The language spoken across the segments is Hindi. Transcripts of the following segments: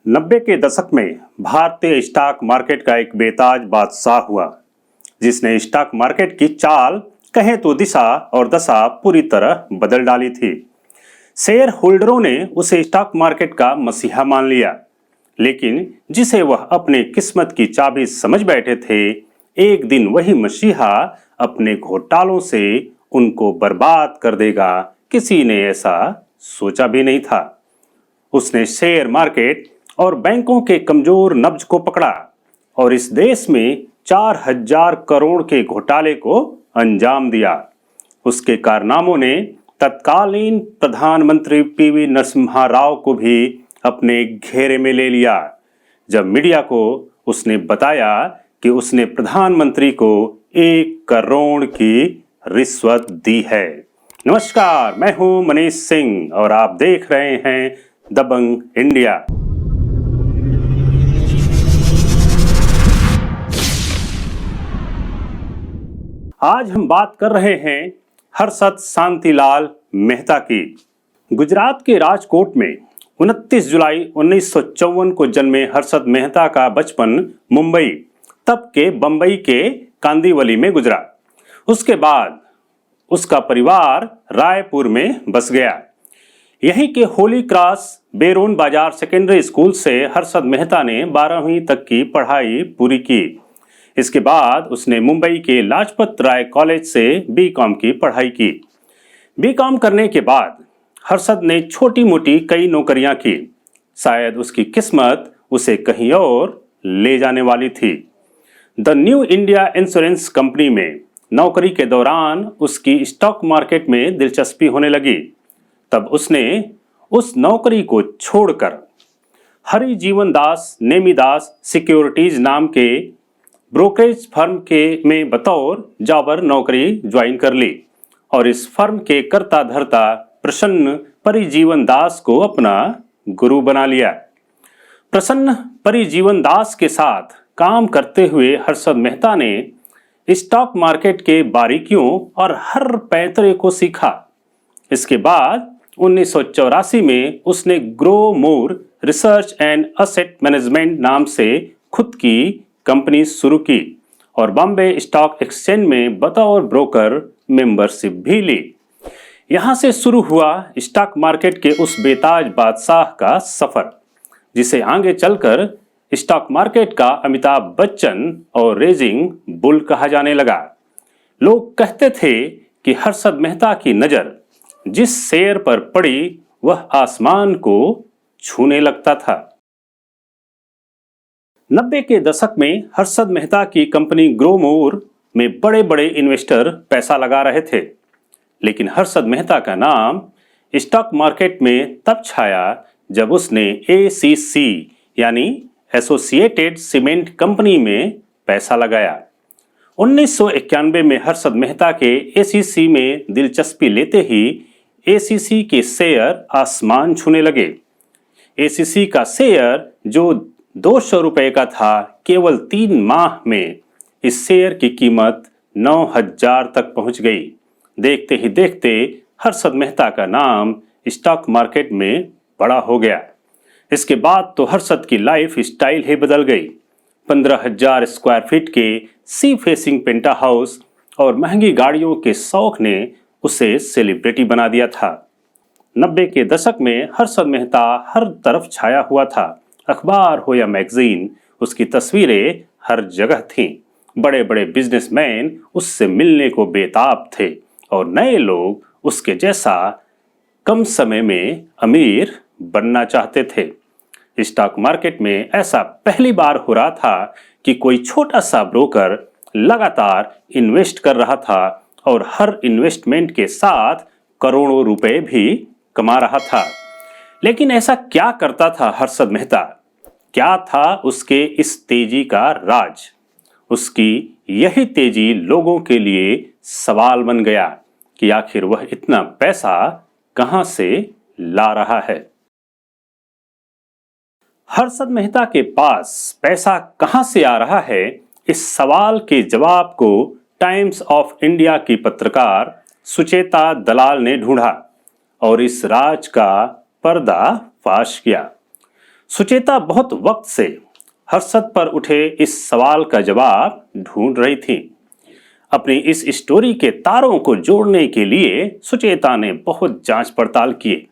90 के दशक में भारतीय स्टॉक मार्केट का एक बेताज बादशाह हुआ, जिसने स्टॉक मार्केट की चाल कहें तो दिशा और दशा पूरी तरह बदल डाली थी। शेयर होल्डरों ने उसे स्टॉक मार्केट का मसीहा मान लिया, लेकिन जिसे वह अपने किस्मत की चाबी समझ बैठे थे, एक दिन वही मसीहा अपने घोटालों से उनको बर्बाद कर देगा, किसी ने ऐसा सोचा भी नहीं था। उसने शेयर मार्केट और बैंकों के कमजोर नब्ज को पकड़ा और इस देश में 4000 करोड़ के घोटाले को अंजाम दिया। उसके कारनामों ने तत्कालीन प्रधानमंत्री पीवी नरसिम्हा राव को भी अपने घेरे में ले लिया, जब मीडिया को उसने बताया कि उसने प्रधानमंत्री को 1 करोड़ की रिश्वत दी है। नमस्कार, मैं हूं मनीष सिंह और आप देख रहे हैं दबंग इंडिया। आज हम बात कर रहे हैं हर्षद शांतिलाल मेहता की। गुजरात के राजकोट में 29 जुलाई 1954 को जन्मे हर्षद मेहता का बचपन मुंबई, तब के बंबई के कांदिवली में गुजरा। उसके बाद उसका परिवार रायपुर में बस गया। यहीं के होली क्रॉस बेरोन बाजार सेकेंडरी स्कूल से हर्षद मेहता ने 12वीं तक की पढ़ाई पूरी की। इसके बाद उसने मुंबई के लाजपत राय कॉलेज से बीकॉम की पढ़ाई की। बीकॉम करने के बाद हर्षद ने छोटी मोटी कई नौकरियां की। शायद उसकी किस्मत उसे कहीं और ले जाने वाली थी। The new India insurance company में नौकरी के दौरान उसकी स्टॉक मार्केट में दिलचस्पी होने लगी। तब उसने उस नौकरी को छोड़कर हरिजीवन दास नेमीदास सिक्योरिटीज नाम के ब्रोकरेज फर्म के में बतौर जॉबर नौकरी ज्वाइन कर ली और इस फर्म के कर्ता धर्ता प्रसन्न परिजीवन दास को अपना गुरु बना लिया। प्रसन्न परिजीवन दास के साथ काम करते हुए हर्षद मेहता ने स्टॉक मार्केट के बारीकियों और हर पैंतरे को सीखा। इसके बाद 1984 में उसने grow more research and asset management नाम से खुद की कंपनी शुरू की और बॉम्बे स्टॉक एक्सचेंज में बतौर ब्रोकर मेंबरशिप भी ली। यहां से शुरू हुआ स्टॉक मार्केट के उस बेताज बादशाह का सफर, जिसे आगे चलकर स्टॉक मार्केट का अमिताभ बच्चन और रेजिंग बुल कहा जाने लगा। लोग कहते थे कि हर्षद मेहता की नजर जिस शेयर पर पड़ी वह आसमान को छूने लगता था। 90 के दशक में हर्षद मेहता की कंपनी ग्रो मोर में बड़े बड़े इन्वेस्टर पैसा लगा रहे थे, लेकिन हर्षद मेहता का नाम स्टॉक मार्केट में तब छाया जब उसने ACC यानी एसोसिएटेड सीमेंट कंपनी में पैसा लगाया। 1991 में हर्षद मेहता के ACC में दिलचस्पी लेते ही ACC के शेयर आसमान छूने लगे। ACC का शेयर जो 200 रुपए का था, केवल 3 माह में इस शेयर की कीमत 9000 तक पहुंच गई। देखते ही देखते हर्षद मेहता का नाम स्टॉक मार्केट में बड़ा हो गया। इसके बाद तो हर्षद की लाइफ स्टाइल ही बदल गई। 15,000 स्क्वायर फीट के सी फेसिंग पेंटा हाउस और महंगी गाड़ियों के शौक ने उसे सेलिब्रिटी बना दिया था। 90 के दशक में हर्षद मेहता हर तरफ छाया हुआ था। अखबार हो या मैगजीन, उसकी तस्वीरें हर जगह थीं। बड़े बड़े बिजनेसमैन उससे मिलने को बेताब थे और नए लोग उसके जैसा कम समय में अमीर बनना चाहते थे। स्टॉक मार्केट में ऐसा पहली बार हो रहा था कि कोई छोटा सा ब्रोकर लगातार इन्वेस्ट कर रहा था और हर इन्वेस्टमेंट के साथ करोड़ों रुपए भी कमा रहा था। लेकिन ऐसा क्या करता था हर्षद मेहता? क्या था उसके इस तेजी का राज? उसकी यही तेजी लोगों के लिए सवाल बन गया कि आखिर वह इतना पैसा कहां से ला रहा है। हर्षद मेहता के पास पैसा कहां से आ रहा है, इस सवाल के जवाब को टाइम्स ऑफ इंडिया की पत्रकार सुचेता दलाल ने ढूंढा और इस राज का पर्दा फाश किया। सुचेता बहुत वक्त से हर्षद पर उठे इस सवाल का जवाब ढूंढ रही थी। अपनी इस स्टोरी के तारों को जोड़ने के लिए सुचेता ने बहुत जांच पड़ताल किए,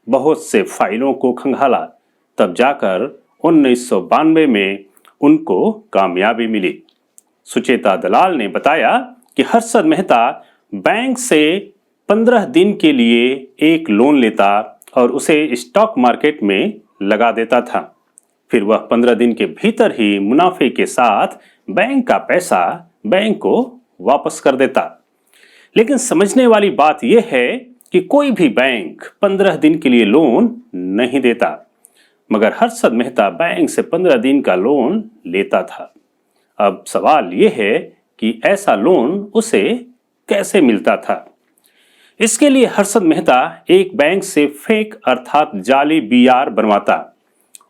बहुत से फाइलों को खंगाला, तब जाकर 1992 में उनको कामयाबी मिली। सुचेता दलाल ने बताया कि हर्षद मेहता बैंक से 15 दिन के लिए एक लोन लेता और उसे स्टॉक मार्केट में लगा देता था। फिर वह 15 दिन के भीतर ही मुनाफे के साथ बैंक का पैसा बैंक को वापस कर देता। लेकिन समझने वाली बात यह है कि कोई भी बैंक 15 दिन के लिए लोन नहीं देता, मगर हर्षद मेहता बैंक से 15 दिन का लोन लेता था। अब सवाल यह है कि ऐसा लोन उसे कैसे मिलता था। इसके लिए हर्षद मेहता एक बैंक से फेक अर्थात जाली बीआर बनवाता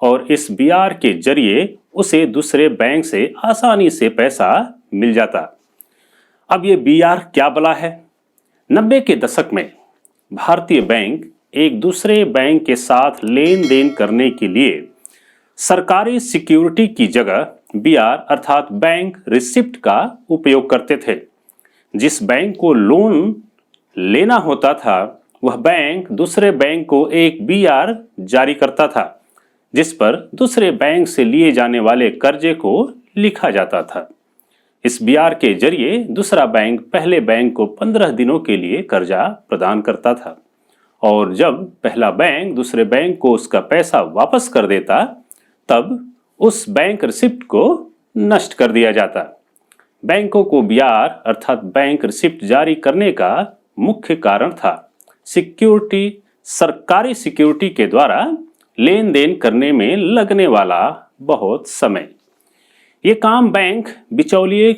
और इस बीआर के जरिए उसे दूसरे बैंक से आसानी से पैसा मिल जाता। अब ये बीआर क्या बला है? 90 के दशक में भारतीय बैंक एक दूसरे बैंक के साथ लेन देन करने के लिए सरकारी सिक्योरिटी की जगह बीआर अर्थात बैंक रिसिप्ट का उपयोग करते थे। जिस बैंक को लोन लेना होता था वह बैंक दूसरे बैंक को एक बीआर जारी करता था, जिस पर दूसरे बैंक से लिए जाने वाले कर्जे को लिखा जाता था। इस बीआर के जरिए दूसरा बैंक पहले बैंक को 15 दिनों के लिए कर्जा प्रदान करता था और जब पहला बैंक दूसरे बैंक को उसका पैसा वापस कर देता तब उस बैंक रिसिप्ट को नष्ट कर दिया जाता। बैंकों को बीआर अर्थात बैंक रिसिप्ट जारी करने का मुख्य कारण था सिक्योरिटी, सरकारी सिक्योरिटी के द्वारा लेन देन करने में लगने वाला बहुत समय। ये काम बैंक बिचौलिए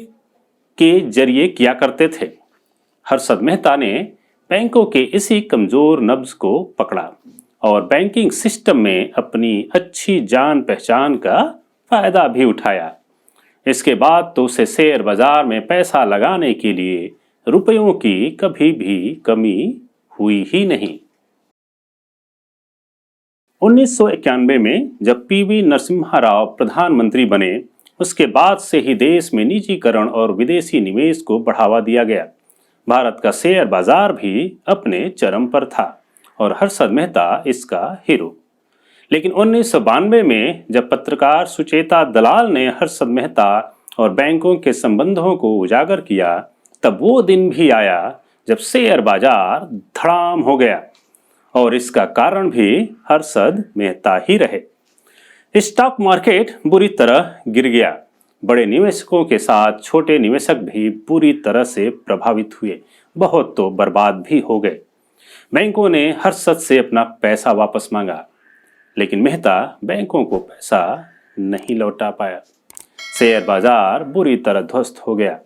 के जरिए किया करते थे। हर्षद मेहता ने बैंकों के इसी कमजोर नब्ज को पकड़ा और बैंकिंग सिस्टम में अपनी अच्छी जान पहचान का फायदा भी उठाया। इसके बाद तो उसे शेयर बाजार में पैसा लगाने के लिए रुपयों की कभी भी कमी हुई ही नहीं। 1991 में जब पीवी नरसिम्हा राव प्रधानमंत्री बने उसके बाद से ही देश में निजीकरण और विदेशी निवेश को बढ़ावा दिया गया। भारत का शेयर बाजार भी अपने चरम पर था और हर्षद मेहता इसका हीरो। लेकिन 1992 में जब पत्रकार सुचेता दलाल ने हर्षद मेहता और बैंकों के संबंधों को उजागर किया तब वो दिन भी आया जब शेयर बाजार धड़ाम हो गया और इसका कारण भी हर्षद मेहता ही रहे। स्टॉक मार्केट बुरी तरह गिर गया। बड़े निवेशकों के साथ छोटे निवेशक भी बुरी तरह से प्रभावित हुए, बहुत तो बर्बाद भी हो गए। बैंकों ने हर्षद से अपना पैसा वापस मांगा लेकिन मेहता बैंकों को पैसा नहीं लौटा पाया। शेयर बाजार बुरी तरह ध्वस्त हो गया।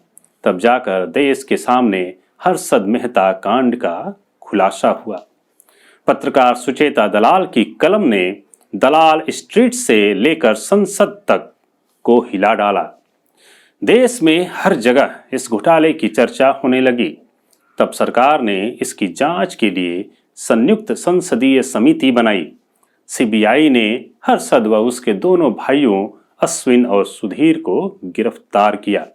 तब जाकर देश के सामने हर्षद मेहता कांड का खुलासा हुआ। पत्रकार सुचेता दलाल की कलम ने दलाल स्ट्रीट से लेकर संसद तक को हिला डाला। देश में हर जगह इस घोटाले की चर्चा होने लगी। तब सरकार ने इसकी जांच के लिए संयुक्त संसदीय समिति बनाई। सीबीआई ने हर्षद व उसके दोनों भाइयों अश्विन और सुधीर को गिरफ्तार किया।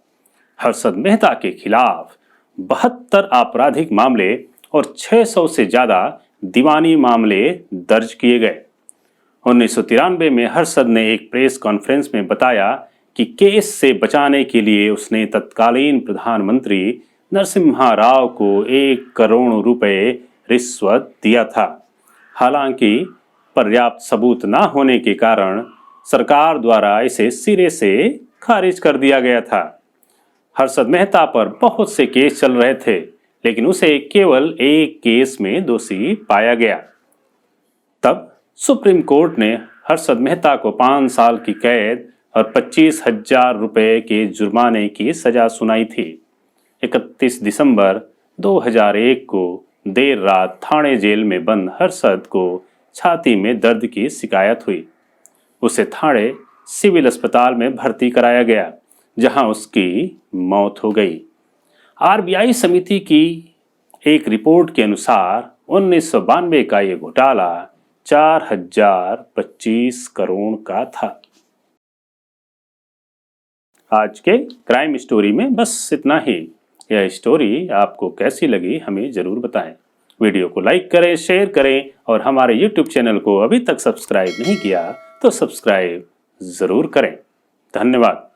हर्षद मेहता के खिलाफ 72 आपराधिक मामले और 600 से ज्यादा दीवानी मामले दर्ज किए गए। 1993 में हर्षद ने एक प्रेस कॉन्फ्रेंस में बताया कि केस से बचाने के लिए उसने तत्कालीन प्रधानमंत्री नरसिम्हा राव को 1 करोड़ रुपए रिश्वत दिया था। हालांकि पर्याप्त सबूत न होने के कारण सरकार द्वारा इसे सिरे से खारिज कर दिया गया था। हर्षद मेहता पर बहुत से केस चल रहे थे लेकिन उसे केवल एक केस में दोषी पाया गया। तब सुप्रीम कोर्ट ने हर्षद मेहता को 5 साल की कैद और 25,000 रुपए के जुर्माने की सजा सुनाई थी। 31 दिसंबर 2001 को देर रात थाने जेल में बंद हर्षद को छाती में दर्द की शिकायत हुई। उसे थाने सिविल अस्पताल में भर्ती कराया गया जहां उसकी मौत हो गई। आरबीआई समिति की एक रिपोर्ट के अनुसार 1992 का ये घोटाला 4025 करोड़ का था। आज के क्राइम स्टोरी में बस इतना ही। यह स्टोरी आपको कैसी लगी हमें जरूर बताएं। वीडियो को लाइक करें, शेयर करें और हमारे YouTube चैनल को अभी तक सब्सक्राइब नहीं किया तो सब्सक्राइब जरूर करें। धन्यवाद।